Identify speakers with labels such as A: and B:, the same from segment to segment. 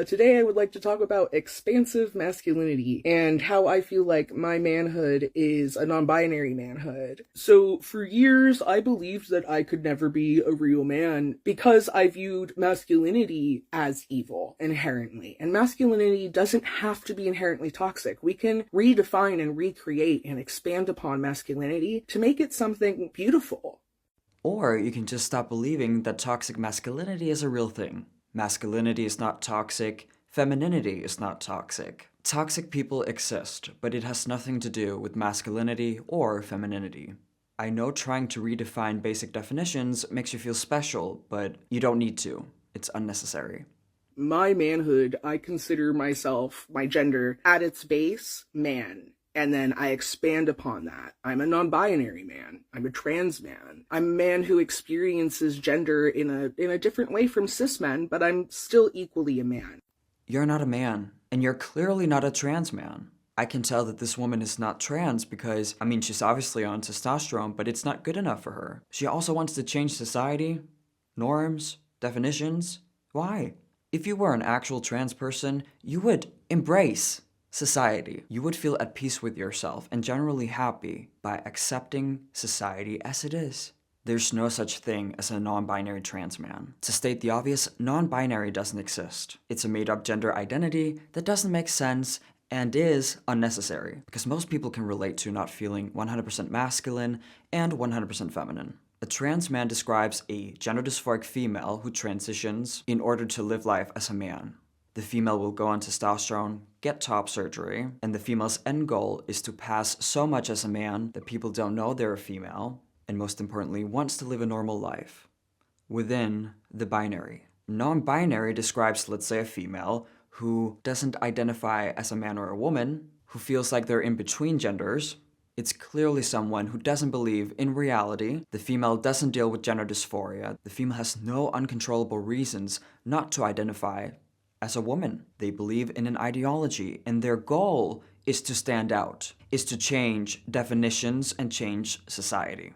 A: Today I would like to talk about expansive masculinity and how I feel like my manhood is a non-binary manhood. So for years I believed that I could never be a real man because I viewed masculinity as evil inherently. And masculinity doesn't have to be inherently toxic. We can redefine and recreate and expand upon masculinity to make it something beautiful.
B: Or you can just stop believing that toxic masculinity is a real thing. Masculinity is not toxic, femininity is not toxic. Toxic people exist, but it has nothing to do with masculinity or femininity. I know trying to redefine basic definitions makes you feel special, but you don't need to. It's unnecessary.
A: My manhood, I consider myself, my gender, at its base, man. And then I expand upon that. I'm a non-binary man. I'm a trans man. I'm a man who experiences gender in a different way from cis men, but I'm still equally a man.
B: You're not a man, and you're clearly not a trans man. I can tell that this woman is not trans because, she's obviously on testosterone, but it's not good enough for her. She also wants to change society, norms, definitions. Why? If you were an actual trans person, you would embrace society. You would feel at peace with yourself and generally happy by accepting society as it is. There's no such thing as a non-binary trans man. To state the obvious, non-binary doesn't exist. It's a made-up gender identity that doesn't make sense and is unnecessary, because most people can relate to not feeling 100% masculine and 100% feminine. A trans man describes a gender dysphoric female who transitions in order to live life as a man. The female will go on testosterone, get top surgery, and the female's end goal is to pass so much as a man that people don't know they're a female, and most importantly, wants to live a normal life. Within the binary. Non-binary describes, let's say, a female who doesn't identify as a man or a woman, who feels like they're in between genders. It's clearly someone who doesn't believe in reality. The female doesn't deal with gender dysphoria. The female has no uncontrollable reasons not to identify as a woman. They believe in an ideology, and their goal is to stand out, is to change definitions and change society.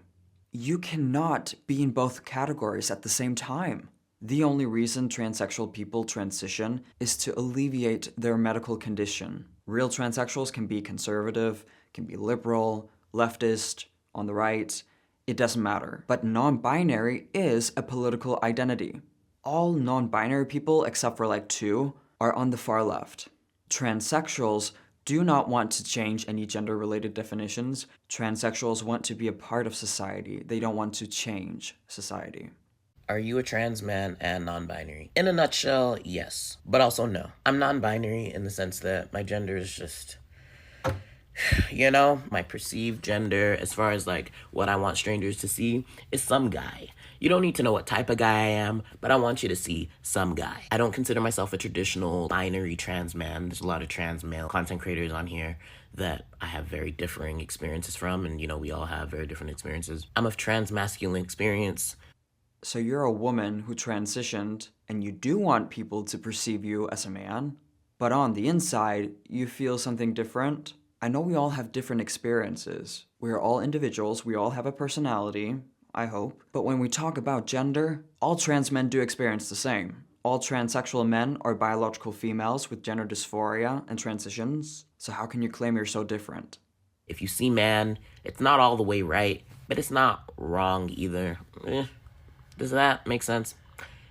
B: You cannot be in both categories at the same time. The only reason transsexual people transition is to alleviate their medical condition. Real transsexuals can be conservative, can be liberal, leftist, on the right. It doesn't matter. But non-binary is a political identity. All non-binary people, except for like 2, are on the far left. Transsexuals do not want to change any gender-related definitions. Transsexuals want to be a part of society. They don't want to change society.
C: Are you a trans man and non-binary? In a nutshell, yes. But also no. I'm non-binary in the sense that my gender is just, my perceived gender as far as like what I want strangers to see is some guy. You don't need to know what type of guy I am, but I want you to see some guy. I don't consider myself a traditional binary trans man. There's a lot of trans male content creators on here that I have very differing experiences from, and we all have very different experiences. I'm of trans masculine experience.
B: So you're a woman who transitioned, and you do want people to perceive you as a man, but on the inside, you feel something different? I know we all have different experiences. We're all individuals, we all have a personality, I hope. But when we talk about gender, all trans men do experience the same. All transsexual men are biological females with gender dysphoria and transitions. So how can you claim you're so different?
C: If you see man, it's not all the way right, but it's not wrong either. Does that make sense?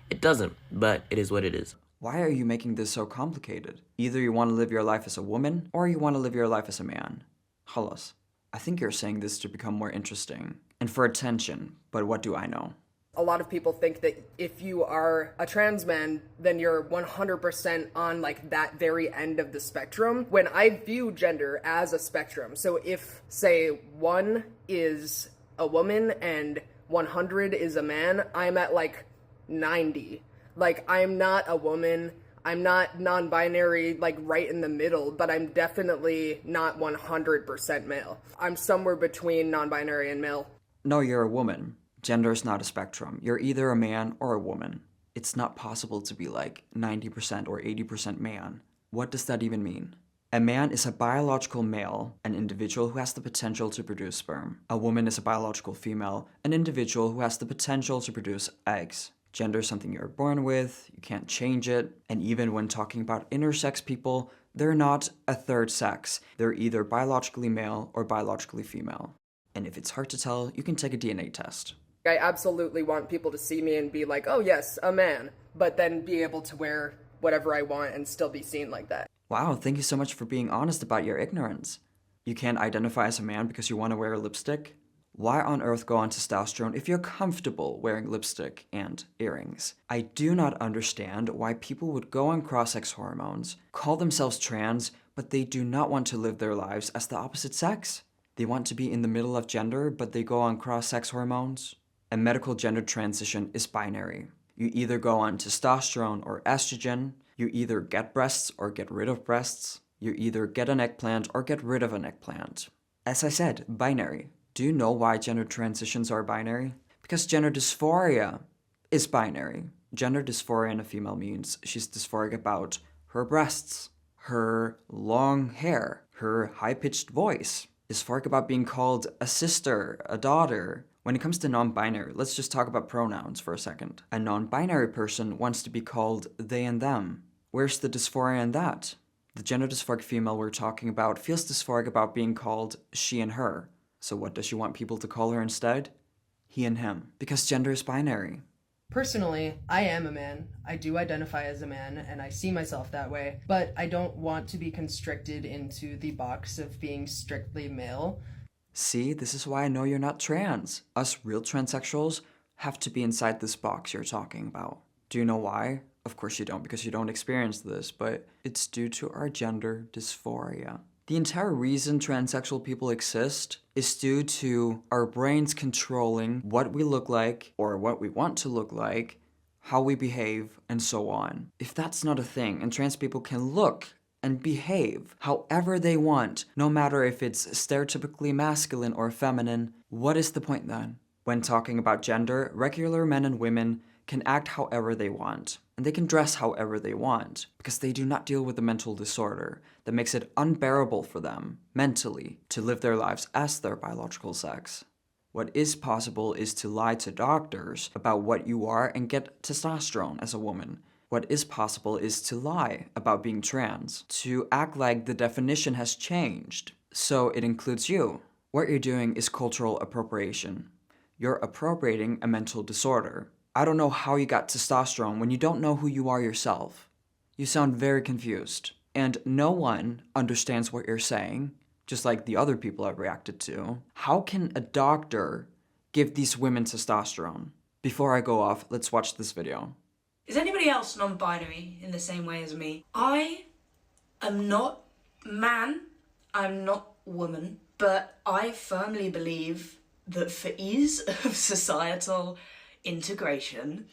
C: It doesn't, but it is what it is.
B: Why are you making this so complicated? Either you want to live your life as a woman, or you want to live your life as a man. Halas. I think you're saying this to become more interesting, and for attention, but what do I know?
A: A lot of people think that if you are a trans man, then you're 100% on like that very end of the spectrum. When I view gender as a spectrum, so if, say, 1 is a woman and 100 is a man, I'm at like 90. Like, I'm not a woman, I'm not non-binary, like, right in the middle, but I'm definitely not 100% male. I'm somewhere between non-binary and male.
B: No, you're a woman. Gender is not a spectrum. You're either a man or a woman. It's not possible to be like 90% or 80% man. What does that even mean? A man is a biological male, an individual who has the potential to produce sperm. A woman is a biological female, an individual who has the potential to produce eggs. Gender is something you're born with, you can't change it, and even when talking about intersex people, they're not a third sex. They're either biologically male or biologically female. And if it's hard to tell, you can take a DNA test.
A: I absolutely want people to see me and be like, oh yes, a man, but then be able to wear whatever I want and still be seen like that.
B: Wow, thank you so much for being honest about your ignorance. You can't identify as a man because you want to wear lipstick? Why on earth go on testosterone if you're comfortable wearing lipstick and earrings? I do not understand why people would go on cross-sex hormones, call themselves trans, but they do not want to live their lives as the opposite sex. They want to be in the middle of gender, but they go on cross-sex hormones. A medical gender transition is binary. You either go on testosterone or estrogen, you either get breasts or get rid of breasts, you either get an eggplant or get rid of an eggplant. As I said, binary. Do you know why gender transitions are binary? Because gender dysphoria is binary. Gender dysphoria in a female means she's dysphoric about her breasts, her long hair, her high-pitched voice, dysphoric about being called a sister, a daughter. When it comes to non-binary, let's just talk about pronouns for a second. A non-binary person wants to be called they and them. Where's the dysphoria in that? The gender dysphoric female we're talking about feels dysphoric about being called she and her. So what does she want people to call her instead? He and him. Because gender is binary.
A: Personally, I am a man. I do identify as a man, and I see myself that way, but I don't want to be constricted into the box of being strictly male.
B: See, this is why I know you're not trans. Us real transsexuals have to be inside this box you're talking about. Do you know why? Of course you don't, because you don't experience this, but it's due to our gender dysphoria. The entire reason transsexual people exist is due to our brains controlling what we look like or what we want to look like, how we behave, and so on. If that's not a thing, and trans people can look and behave however they want, no matter if it's stereotypically masculine or feminine, what is the point then? When talking about gender, regular men and women can act however they want, and they can dress however they want, because they do not deal with a mental disorder that makes it unbearable for them, mentally, to live their lives as their biological sex. What is possible is to lie to doctors about what you are and get testosterone as a woman. What is possible is to lie about being trans, to act like the definition has changed, so it includes you. What you're doing is cultural appropriation. You're appropriating a mental disorder. I don't know how you got testosterone when you don't know who you are yourself. You sound very confused, and no one understands what you're saying, just like the other people I've reacted to. How can a doctor give these women testosterone? Before I go off, let's watch this video.
D: Is anybody else non-binary in the same way as me? I am not man, I'm not woman, but I firmly believe that for ease of societal integration,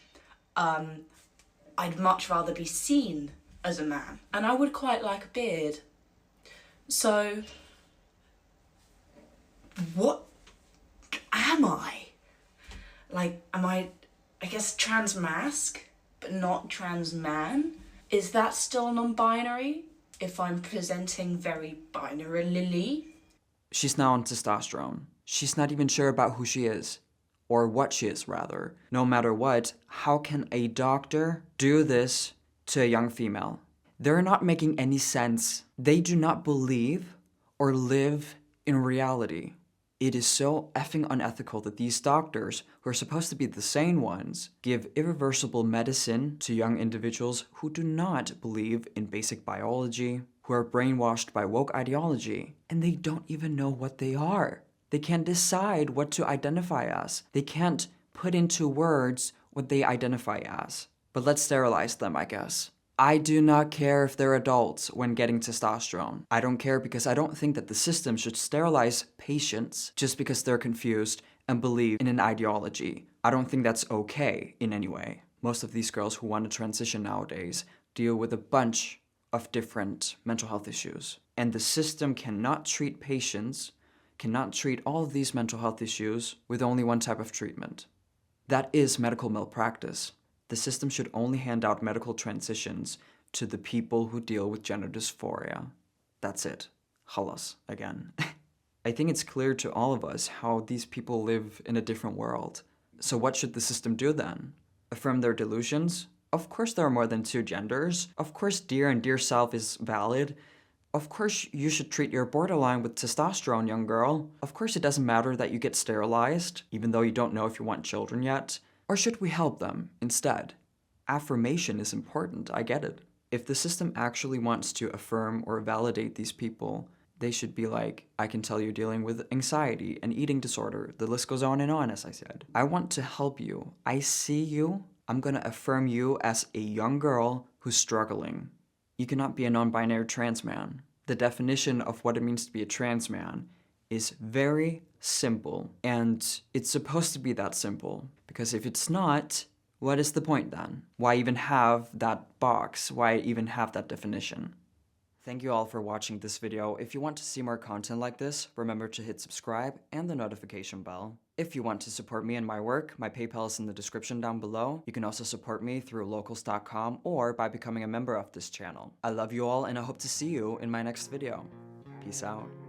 D: I'd much rather be seen as a man. And I would quite like a beard. So, what am I? Like, am I guess trans mask, but not trans man? Is that still non-binary if I'm presenting very binarily?
B: She's now on testosterone. She's not even sure about who she is. Or what she is, rather. No matter what, how can a doctor do this to a young female? They're not making any sense. They do not believe or live in reality. It is so effing unethical that these doctors, who are supposed to be the sane ones, give irreversible medicine to young individuals who do not believe in basic biology, who are brainwashed by woke ideology, and they don't even know what they are. They can't decide what to identify as. They can't put into words what they identify as. But let's sterilize them, I guess. I do not care if they're adults when getting testosterone. I don't care because I don't think that the system should sterilize patients just because they're confused and believe in an ideology. I don't think that's okay in any way. Most of these girls who want to transition nowadays deal with a bunch of different mental health issues. And the system cannot treat patients, cannot treat all of these mental health issues with only one type of treatment. That is medical malpractice. The system should only hand out medical transitions to the people who deal with gender dysphoria. That's it. Halas again. I think it's clear to all of us how these people live in a different world. So what should the system do then? Affirm their delusions? Of course there are more than two genders. Of course dear and dear self is valid. Of course you should treat your borderline with testosterone, young girl. Of course it doesn't matter that you get sterilized, even though you don't know if you want children yet. Or should we help them instead? Affirmation is important, I get it. If the system actually wants to affirm or validate these people, they should be like, I can tell you're dealing with anxiety and eating disorder. The list goes on, as I said. I want to help you. I see you. I'm gonna affirm you as a young girl who's struggling. You cannot be a non-binary trans man. The definition of what it means to be a trans man is very simple, and it's supposed to be that simple, because if it's not, what is the point then? Why even have that box? Why even have that definition? Thank you all for watching this video. If you want to see more content like this, remember to hit subscribe and the notification bell. If you want to support me and my work, my PayPal is in the description down below. You can also support me through locals.com or by becoming a member of this channel. I love you all and I hope to see you in my next video. Peace out.